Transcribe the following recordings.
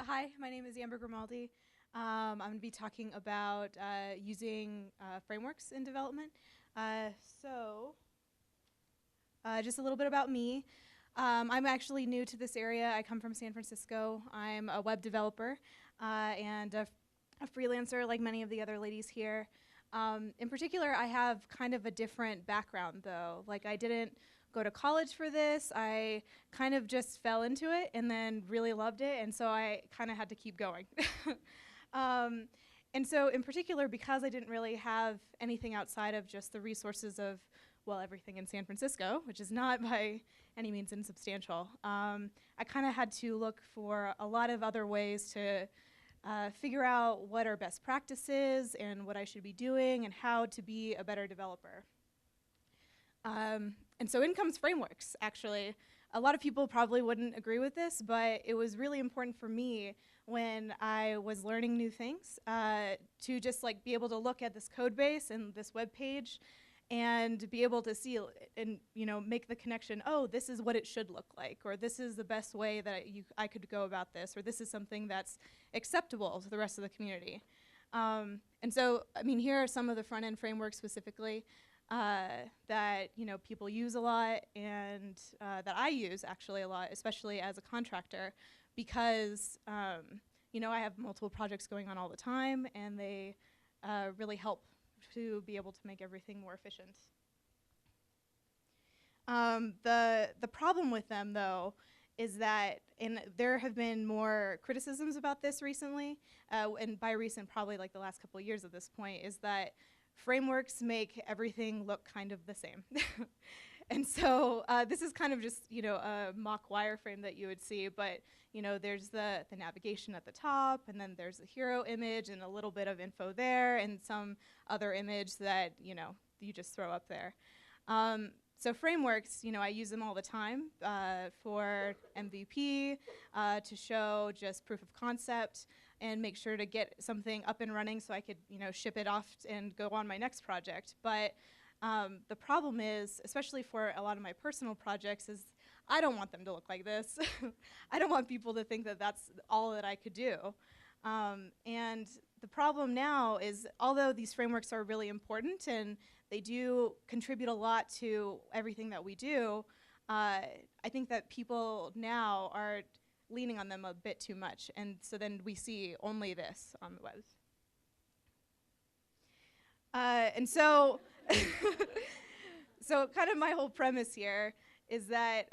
Hi, my name is Grimaldi. I'm going to be talking about using frameworks in development. Just a little bit about me. I'm actually new to this area. I come from San Francisco. I'm a web developer and a freelancer like many of the other ladies here. In particular, I have kind of a different background though. Like I didn't go to college for this. I kind of just fell into it and then really loved it, and so I kind of had to keep going. And so in particular, because I didn't really have anything outside of just the resources of, well, everything in San Francisco, which is not by any means insubstantial, I kind of had to look for a lot of other ways to figure out what are best practices and what I should be doing and how to be a better developer. And so in comes frameworks, actually. A lot of people probably wouldn't agree with this, but it was really important for me when I was learning new things to just like be able to look at this code base and this web page and be able to see and make the connection, oh, this is what it should look like, or this is the best way that I could go about this, or this is something that's acceptable to the rest of the community. And so, I mean, here are some of the front-end frameworks specifically that people use a lot and that I use actually a lot, especially as a contractor, because I have multiple projects going on all the time, and they really help to be able to make everything more efficient. The problem with them, though, is that there have been more criticisms about this recently, and by recent, probably like the last couple of years at this point, is that frameworks make everything look kind of the same. And so this is kind of just a mock wireframe that you would see, but there's the navigation at the top, and then there's a hero image and a little bit of info there, and some other image that you just throw up there. So frameworks, I use them all the time for MVP, to show just proof of concept, and make sure to get something up and running so I could ship it off and go on my next project. But the problem is, especially for a lot of my personal projects, is I don't want them to look like this. I don't want people to think that that's all that I could do. And the problem now is, although these frameworks are really important and they do contribute a lot to everything that we do, I think that people now are leaning on them a bit too much, and so then we see only this on the web. And so, so kind of my whole premise here is that,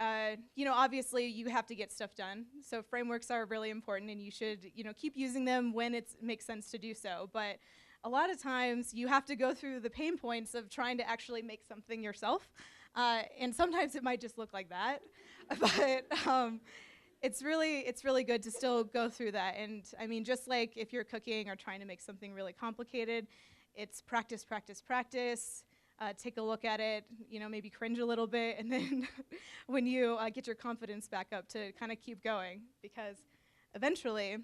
obviously you have to get stuff done. So frameworks are really important, and you should, keep using them when it makes sense to do so. But a lot of times you have to go through the pain points of trying to actually make something yourself. And sometimes it might just look like that. But it's really good to still go through that. And I mean, just like if you're cooking or trying to make something really complicated, it's practice, practice, practice. Take a look at it, maybe cringe a little bit, and then when you get your confidence back up, to kind of keep going, because eventually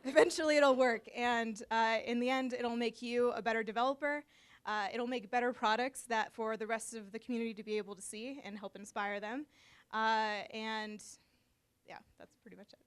it'll work, and in the end, it'll make you a better developer. It'll make better products that for the rest of the community to be able to see and help inspire them. And yeah, that's pretty much it.